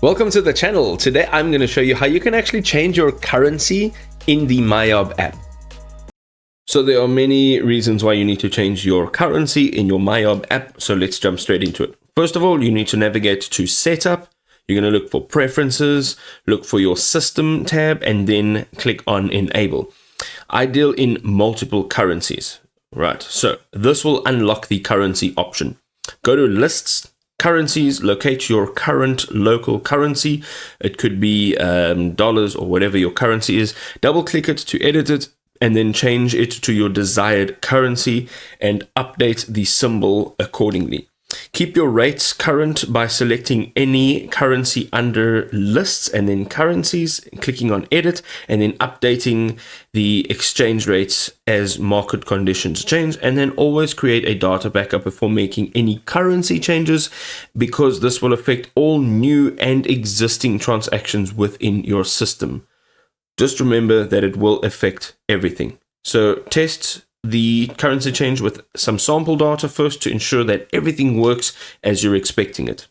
Welcome to the channel. Today I'm going to show you how you can actually change your currency in the MYOB app. So there are many reasons why you need to change your currency in your MYOB app. So let's jump straight into it. First of all, you need to navigate to Setup. You're going to look for Preferences, look for your System tab, and then click on Enable. I deal in multiple currencies, right? So this will unlock the currency option. Go to Lists, Currencies, locate your current local currency. It could be dollars or whatever your currency is. Double click it to edit it and then change it to your desired currency and update the symbol accordingly. Keep your rates current by selecting any currency under Lists and then Currencies, clicking on Edit, and then updating the exchange rates as market conditions change, and then always create a data backup before making any currency changes, because this will affect all new and existing transactions within your system. Just remember that it will affect everything. So test the currency change with some sample data first to ensure that everything works as you're expecting it.